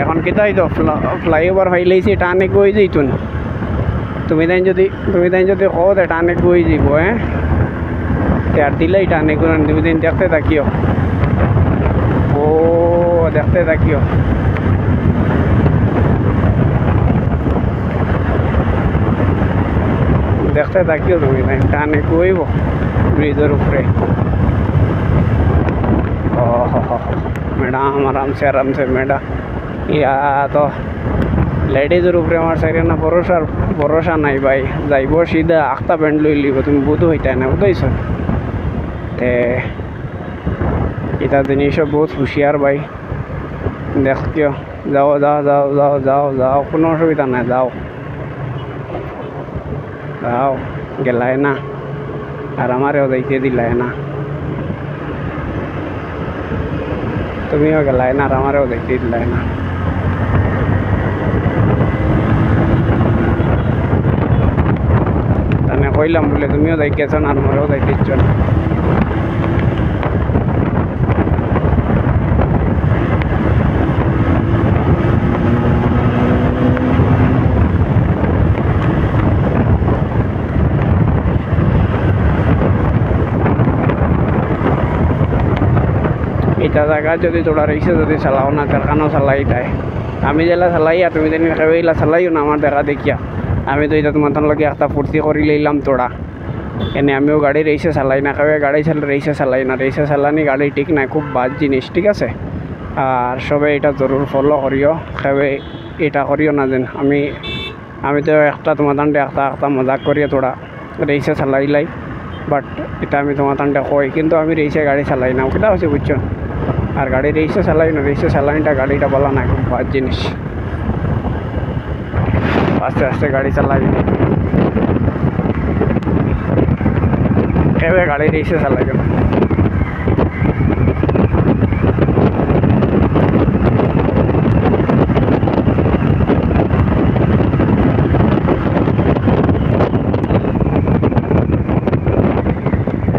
এখন কিতাই তো ফ্লাইওভার ফাইলাইছি টানে গই যাইতুন তুমি তাই যদি কও তে টানে গই যাব হ্যাঁ তে আর দিলেই টানে গুণ তুমি দিন দেখতে থাকিও ও দেখতে থাকিও দেখতে থাকিও তুমি তাই টানে গইব ব্রিজের উপরে मैडम आराम से मैडम या तो लेडीजर उपरे हमारे साइड ना भरोसा नहीं भाई जाइब सीधा आखता पेंट लई लिब तुम बुध होता ना बुझाइस ते इतना जिनिस बहुत हुशियार भाई देखियो जाओ जाओ जाओ जाओ जाओ जाओ कोनो असुविधा ना जाओ जाओ गेलाय ना और हमारे जाइते दिलाय ना तुमिও গেলাই না আর আমারও দেখতে দিলাই না তানে কইলাম বলে তুমিও যাইতেছ না আর আমারও যাইতেছ না এটা জায়গা যদি তোরা রইছে যদি চালাও না তার কারণও চালাই দেয় আমি যেলা চালাই আর তুমি জানি খেয়েলা চালাইও না আমার দেখা দেখিয়া আমি তো এটা তোমার লগে একটা ফুর্তি করে লইলাম তোরা এনে আমিও গাড়ি রইছে চালাই না খেয়ে গাড়ি রইছে চালাই না রইছে চালানি গাড়ি ঠিক নাই খুব বাদ জিনিস ঠিক আছে আর সবাই এটা জরুর ফলো করিও খেয়ে এটা করিও না যেন আমি তো একটা তোমার একটা মজাক করিও তোরা রইছে চালাইলাই বাট এটা আমি তোমার কই কিন্তু আমি রইছে গাড়ি চালাই না কেটা হচ্ছে বুঝছো আর গাড়ি রেসে চালাই না রেসে চালানিটা গাড়িটা বলা না খুব বাদ জিনিস আস্তে আস্তে গাড়ি চালাই কেবে গাড়ি রেসে চালাই